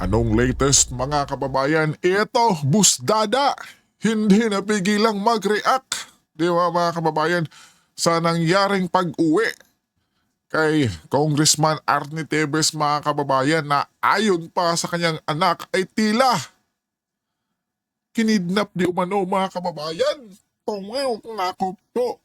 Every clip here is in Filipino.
Anong latest mga kababayan? Ito, Busdada. Hindi napigilang mag-react. Di ba mga kababayan? Sa nangyaring pag-uwi kay Congressman Arnie Tevez mga kababayan na ayon pa sa kanyang anak ay tila kinidnap di umano mga kababayan. Tungaw nako po.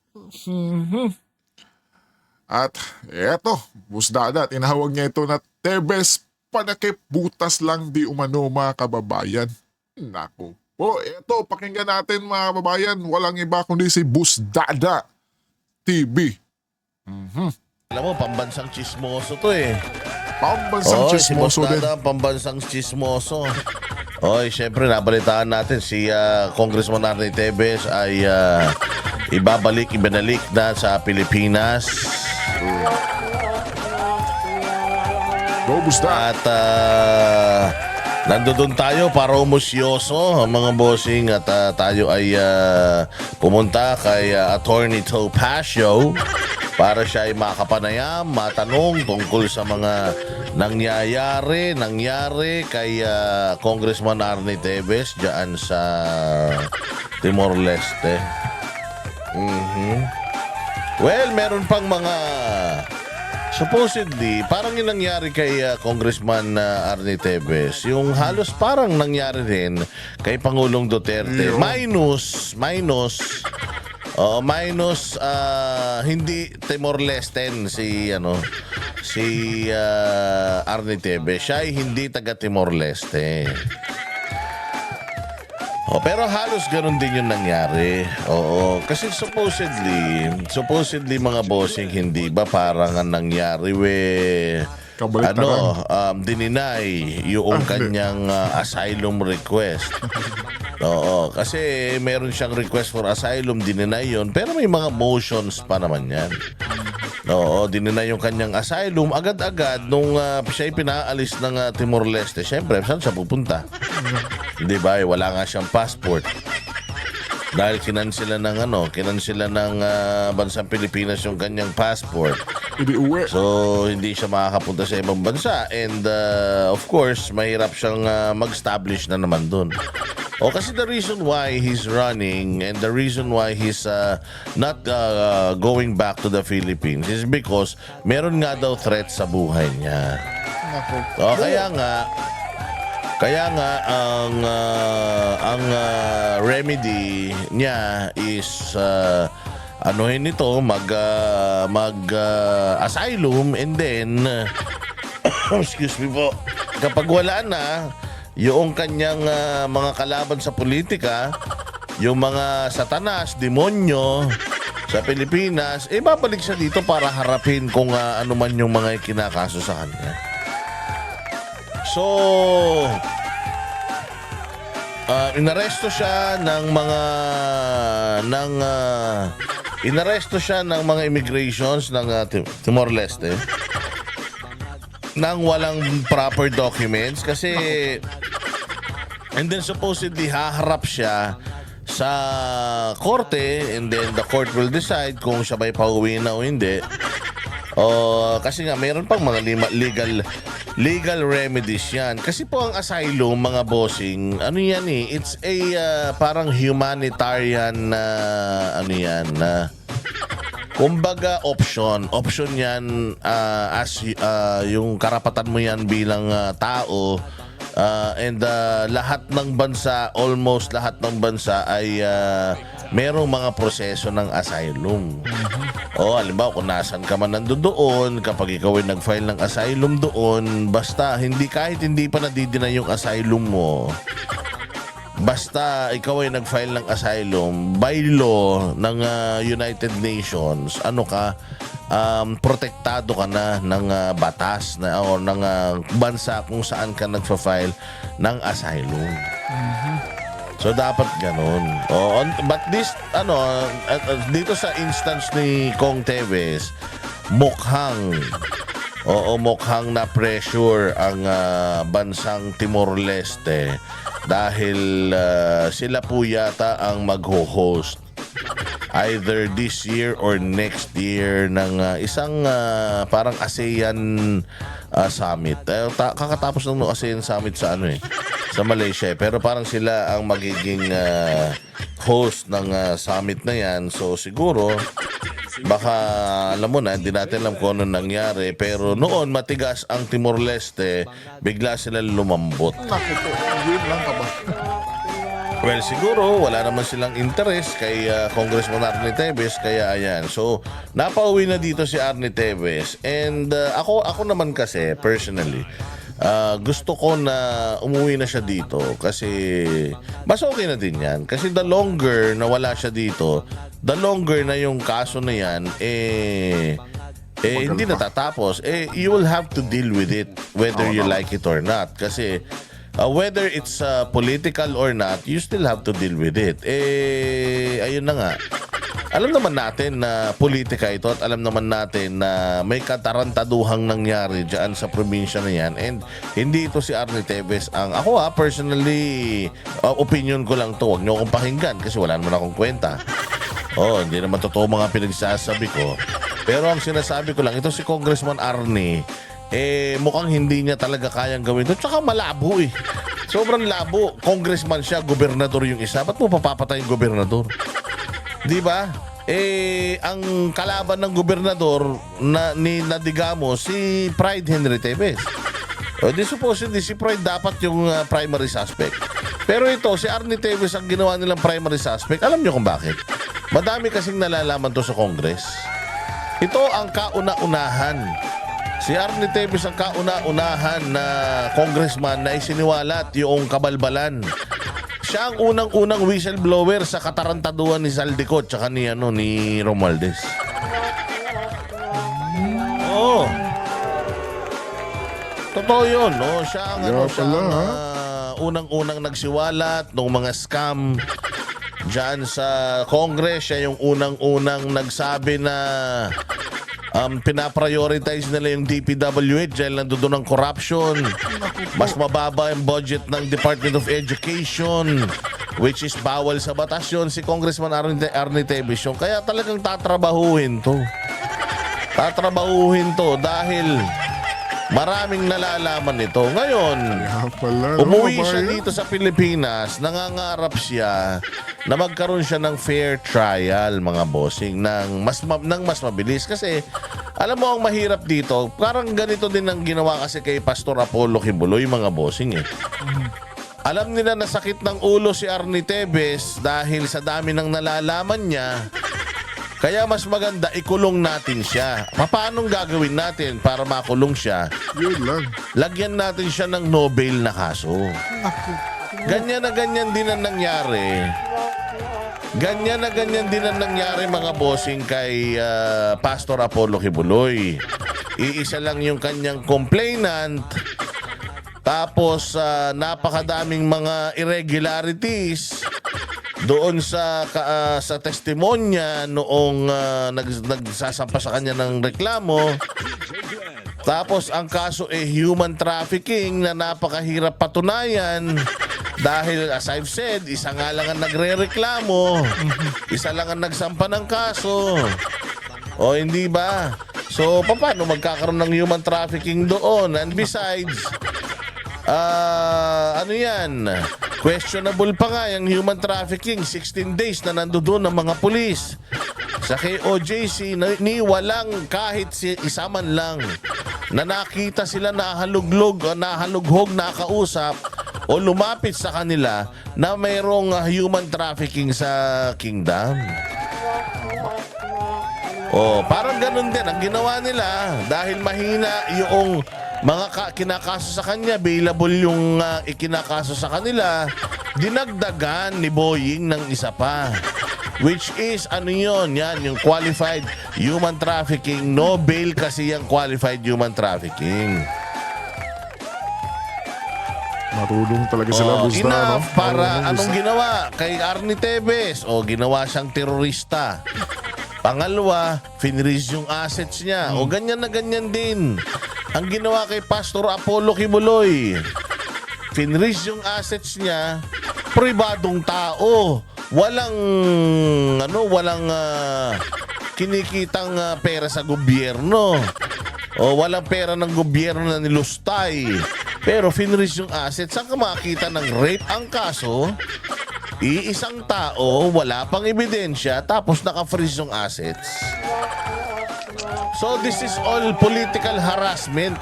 At eto, Busdada, tinawag niya ito na Tevez panakip butas lang di umano mga kababayan. Nako po, eto pakinggan natin mga kababayan, walang iba kundi si Busdada TV. Alam mo, pambansang chismoso to eh. Pambansang chismoso si din. Boss Dada, pambansang chismoso. Oy, syempre nabalitaan natin si Congressman Arnie Tevez ay ibinalik na sa Pilipinas. Go Busda. At nandoon tayo para umusyoso mga bossing at tayo ay pumunta kay Attorney Topacio para siya ay makapanayam, matanong tungkol sa mga nangyari kay Congressman Arnie Tevez diyan sa Timor-Leste. Well, meron pang mga supposedly, parang yung nangyari kay Congressman Arnie Tevez, yung halos parang nangyari rin kay Pangulong Duterte. Minus hindi Timor-Leste si Arnie Tevez. Siya ay hindi taga Timor-Leste. Pero halos ganun din yung nangyari. Oo, kasi supposedly mga bossing, hindi ba parang ang nangyari dininay yung kanyang asylum request. Oo, kasi meron siyang request for asylum, dininay yun, pero may mga motions pa naman yan. Oo, dininay yung kanyang asylum agad-agad nung siya pinaalis ng Timor-Leste. Siyempre, saan siya pupunta? Di ba? Wala nga siyang passport. Dahil kinansila ng bansang Pilipinas yung kanyang passport. Hindi uwi. So, hindi siya makakapunta sa ibang bansa. And, of course, mahirap siyang mag-establish na naman dun. Kasi the reason why he's running and the reason why he's not going back to the Philippines is because meron nga daw threat sa buhay niya. Kaya nga ang remedy niya is anuhin ito asylum, and then excuse me po, kapag wala na yung kanyang mga kalaban sa politika, yung mga satanas, demonyo sa Pilipinas, babalik siya dito para harapin kung ano man yung mga kinakaso sa kanya. So, inaresto siya ng mga immigrations ng Timor-Leste nang walang proper documents kasi, and then supposedly haharap siya sa korte, and then the court will decide kung siya ba'y pauwi na o hindi. Kasi nga mayroon pang mga legal remedies yan. Kasi po ang asylum, mga bossing, it's a parang humanitarian kumbaga option yan, as yung karapatan mo yan bilang tao, and almost lahat ng bansa ay merong mga proseso ng asylum. Halimbawa kung nasan ka man nandoon, kapag ikaw ay nag-file ng asylum doon, basta kahit hindi pa nadidinay yung asylum mo, basta ikaw ay nag-file ng asylum, by law ng United Nations, protektado ka na ng batas o ng bansa kung saan ka nagfa-file ng asylum. So dapat ganun. But dito sa instance ni Kong Tevez, mukhang na pressure ang bansang Timor-Leste dahil sila po yata ang magho-host either this year or next year ng isang parang ASEAN summit. Kakatapos lang ng ASEAN summit sa sa Malaysia. Pero parang sila ang magiging host ng summit na yan. So siguro baka alam mo na, hindi natin alam kung ano nangyari, pero noon matigas ang Timor-Leste, bigla sila lumambot. Naku po, yun lang ka ba? Well, siguro wala naman silang interest kay Congressman Arnie Tevez, kaya ayan. So, napauwi na dito si Arnie Tevez, and ako naman kasi personally, gusto ko na umuwi na siya dito kasi mas okay na din yan. Kasi the longer na wala siya dito, the longer na yung kaso na yan, hindi natatapos. You will have to deal with it whether you like it or not. Kasi whether it's political or not, you still have to deal with it. Ayun na nga. Alam naman natin na politika ito at alam naman natin na may katarantaduhang nangyari dyan sa probinsya na yan, and hindi ito si Arnie Tevez ang ako personally, opinion ko lang to, huwag niyo akong pakinggan kasi wala naman akong kwenta. Hindi naman totoo mga pinagsasabi ko, pero ang sinasabi ko lang, ito si Congressman Arnie, mukhang hindi niya talaga kayang gawin ito, tsaka malabo sobrang labo. Congressman siya, gobernador yung isa, ba't mo papapatay yung gobernador? Di ba? Ang kalaban ng gobernador na Digamo, si Pride Henry Tevez. Di supposedly si Pride dapat yung primary suspect. Pero ito, si Arnie Tevez ang ginawa nilang primary suspect. Alam niyo kung bakit? Madami kasing nalalaman to sa Congress. Ito ang kauna-unahan. Si Arnie Tevez ang kauna-unahan na congressman na isiniwalat yung kabalbalan. Siya ang unang-unang whistleblower sa katarantaduhan ni Saldico tsaka ni Romualdez. Totoo yun, no? Siya ang unang-unang nagsiwalat ng mga scam dyan sa Congress. Siya yung unang-unang nagsabi na pinaprioritize nila yung DPWH dahil nandoon ang corruption. Mas mababa yung budget ng Department of Education, which is bawal sa batas yun, si Congressman Arnie Tevez. Kaya talagang tatrabahuhin to dahil maraming nalalaman nito. Ngayon, umuwi siya dito sa Pilipinas, nangangarap siya na magkaroon siya ng fair trial, mga bossing, ng mas mabilis. Kasi, alam mo, ang mahirap dito, parang ganito din ang ginawa kasi kay Pastor Apollo Kibuloy, mga bossing Alam nila na sakit ng ulo si Arnie Tevez dahil sa dami ng nalalaman niya. Kaya mas maganda, ikulong natin siya. Paano gagawin natin para makulong siya? Yun lang. Lagyan natin siya ng no bail na kaso. Ganyan na ganyan din ang nangyari. Mga bossing kay Pastor Apollo Kibuloy. Iisa lang yung kanyang complainant. Tapos napakadaming mga irregularities doon sa testimonya noong nagsasampa sa kanya ng reklamo. Tapos ang kaso human trafficking na napakahirap patunayan dahil as I've said, isa nga lang ang nagrereklamo, isa lang ang nagsampa ng kaso. Hindi ba? So paano magkakaroon ng human trafficking doon? And besides, questionable pa nga yung human trafficking. 16 days na nandoon ng mga pulis sa KOJC ni walang kahit isa man lang na nakita sila nahalughog, nakausap o lumapit sa kanila na mayroong human trafficking sa kingdom. Parang ganun din ang ginawa nila dahil mahina yung mga kinakaso sa kanya, available yung ikinakaso sa kanila, dinagdagan ni Boying ng isa pa. Which is, yan, yung qualified human trafficking. No bail kasi yung qualified human trafficking. Marunong talaga sila, Busda, enough no? para anong ginawa kay Arnie Tevez? Ginawa siyang terorista. Pangalawa, finreeze yung assets niya. Ganyan na ganyan din ang ginawa kay Pastor Apollo Kibuloy. Finreeze yung assets niya, pribadong tao. walang kinikitang pera sa gobyerno. O walang pera ng gobyerno na nilustay. Pero finreeze yung assets. Saan ka makakita ng rape? Ang kaso, iisang tao, wala pang ebidensya, tapos naka-freeze yung assets. So this is all political harassment.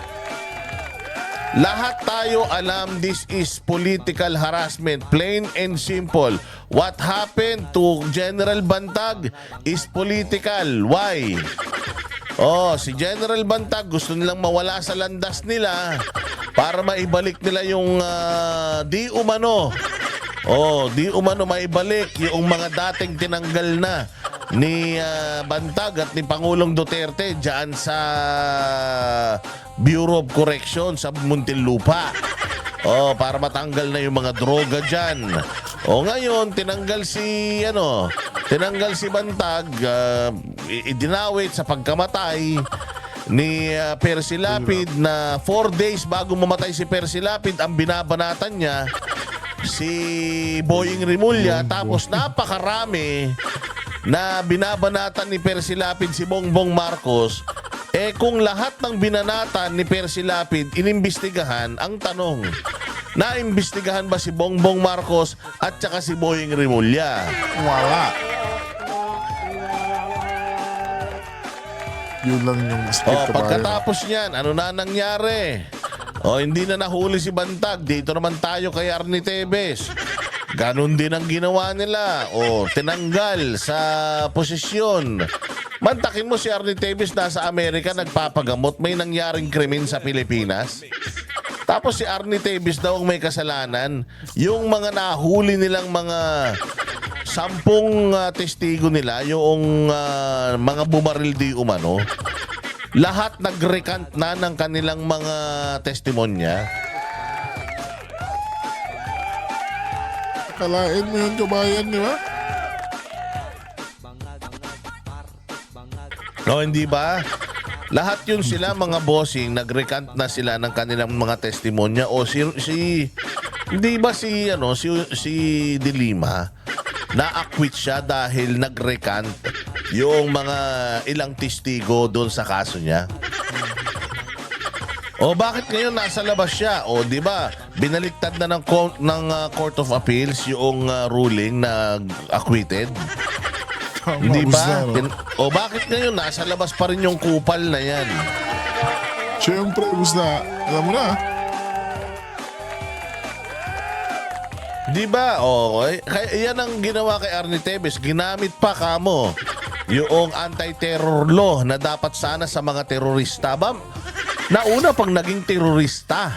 Lahat tayo alam this is political harassment. Plain and simple. What happened to General Bantag is political. Why? Si General Bantag gusto nilang mawala sa landas nila para maibalik nila yung di umano maibalik yung mga dating tinanggal na ni Bantag at ni Pangulong Duterte dyan sa Bureau of Correction sa Muntinlupa. Para matanggal na yung mga droga dyan. Ngayon, tinanggal si Bantag, idinawit sa pagkamatay ni Percy Lapid na 4 days bago mamatay si Percy Lapid, ang binabanatan niya si Boying Rimulya, tapos napakarami na binabanatan ni Percy Lapid si Bongbong Marcos. Kung lahat ng binanatan ni Percy Lapid inimbestigahan, ang tanong, naimbestigahan ba si Bongbong Marcos at saka si Boying Rimulya? Wala. Yun lang yung split kabayan. Pagkatapos niyan, ano na nangyari? Hindi na nahuli si Bantag. Dito naman tayo kay Arnie Tevez. Ganon din ang ginawa nila. Tinanggal sa posisyon. Mantakin mo si Arnie Tevez nasa Amerika nagpapagamot. May nangyaring krimen sa Pilipinas. Tapos si Arnie Tevez daw ang may kasalanan. Yung mga nahuli nilang mga 10 testigo nila, yung mga bumaril di umano, lahat nag-recant na ng kanilang mga testimonya. Kalain mo yun, kabayan, di ba? Hindi ba? Lahat yun sila, mga bossing, nag-recant na sila ng kanilang mga testimonya. Hindi ba si De Lima, na-acquit siya dahil nag-recant yung mga ilang testigo doon sa kaso niya. Bakit ngayon nasa labas siya? Di ba? Binaliktad na ng Court of Appeals yung ruling na acquitted. Hindi ba? Bakit ngayon nasa labas pa rin yung kupal na yan? Siyempre, na, alam mo na. Di ba? Kaya yan ang ginawa kay Arnie Tevez. Ginamit pa kamo yung anti-terror law na dapat sana sa mga terorista. Nauna pang naging terorista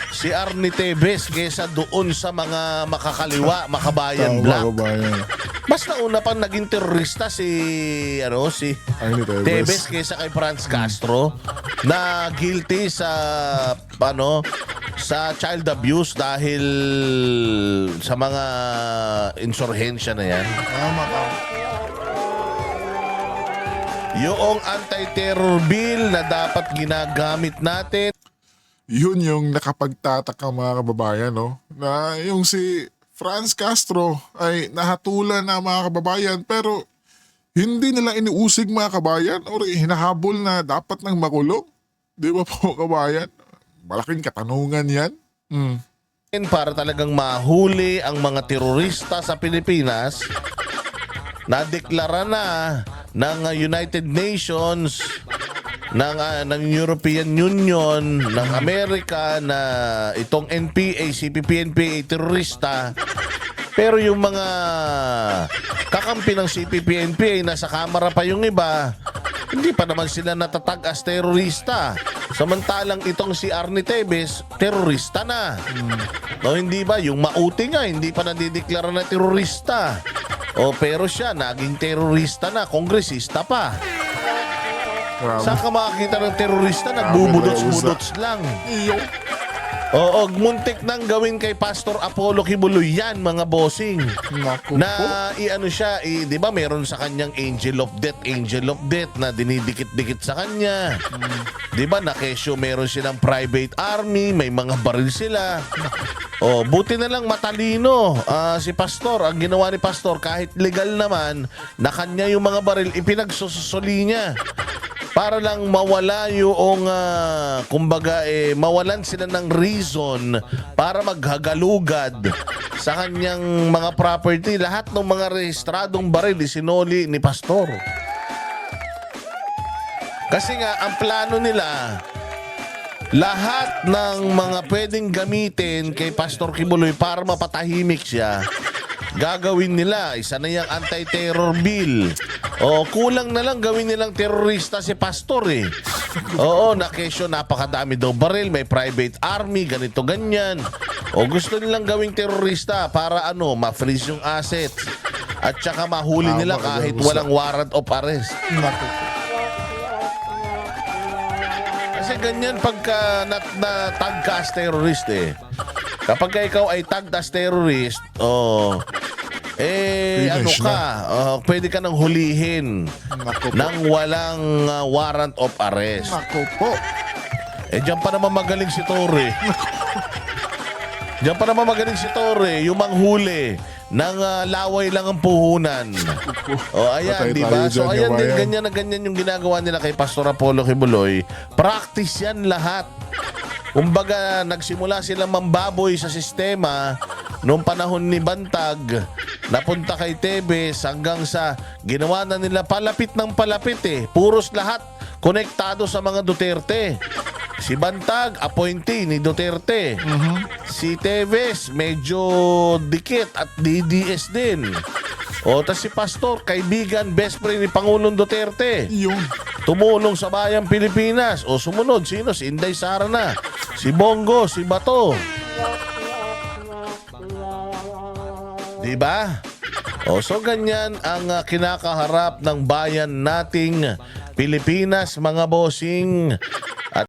si Arnie Tevez kesa doon sa mga makakaliwa, makabayan black. Mas nauna pang naging terorista si Tevez kesa kay Franz Castro na guilty sa child abuse dahil sa mga insurhensya na yan. Yung anti-terror bill na dapat ginagamit natin. Yun yung nakapagtataka, mga kababayan, no? Na yung si Franz Castro ay nahatulan na, mga kababayan, pero hindi nila iniusig, mga kabayan, o hinahabol na dapat nang makulong. Di ba po, kabayan? Malaking katanungan yan. Para talagang mahuli ang mga terorista sa Pilipinas, nadeklara na ng United Nations, ng European Union, ng Amerika na itong NPA, CPP-NPA terorista. Pero yung mga kakampi ng CPP-NPA, nasa kamara pa yung iba, hindi pa naman sila natatag as terorista. Samantalang itong si Arnie Tevez, terorista na. Hindi ba? Yung Mauti nga, hindi pa nadideklara na terorista. Pero siya, naging terorista na, kongresista pa. Saan ka makakita ng terorista? Nagbubudots-budots lang. Oo, muntik nang gawin kay Pastor Apollo Kibuloy yan, mga bossing. Naku po. Na i-ano siya, 'di ba meron sa kanyang angel of death na dinidikit-dikit sa kanya. 'Di ba na kesyo meron silang private army, may mga baril sila. Oh, buti na lang matalino si Pastor. Ang ginawa ni Pastor kahit legal naman na kanya yung mga baril ipinagsusuli niya. Para lang mawala yung, kumbaga, mawalan sila ng reason para maghagalugad sa kanyang mga property. Lahat ng mga rehistradong baril isinoli ni Pastor. Kasi nga, ang plano nila, lahat ng mga pwedeng gamitin kay Pastor Kibuloy para mapatahimik siya, gagawin nila. Isa na yung anti-terror bill. O, kulang na lang gawin nilang terorista si Pastor eh. Oo, na kesyo napakadami daw baril, may private army, ganito ganyan. O gusto nilang gawing terorista para ma-freeze yung assets. At saka mahuli nila kahit walang warrant of arrest. Naku po. Kasi ganyan pagka na-tag ka as terrorist eh. Kapag ka ikaw ay tagged as terrorist, Finish pwede ka nang hulihin Naku po. nang walang warrant of arrest. Naku po. Diyan pa naman magaling si Torre. Diyan pa naman magaling si Torre, yung manghuli ng laway lang ang puhunan. O ayan, Patay di tayo ba? dyan, So ayan din, kabayan. ganyan na ganyan yung ginagawa nila kay Pastor Apollo Kibuloy. Practice yan lahat. Kumbaga, nagsimula silang mambaboy sa sistema noong panahon ni Bantag, napunta kay Tebes hanggang sa ginawa na nila palapit ng palapit eh. Puros lahat konektado sa mga Duterte. Si Bantag, appointee ni Duterte. Si Tebes, medyo dikit at DDS din. O, tas si Pastor, kaibigan, best friend ni Pangulong Duterte. Yun. Tumulong sa bayang Pilipinas. O sumunod, sino? Si Inday Sara na. Si Bongo, si Bato. Diba? O so ganyan ang kinakaharap ng bayan nating Pilipinas, mga bossing.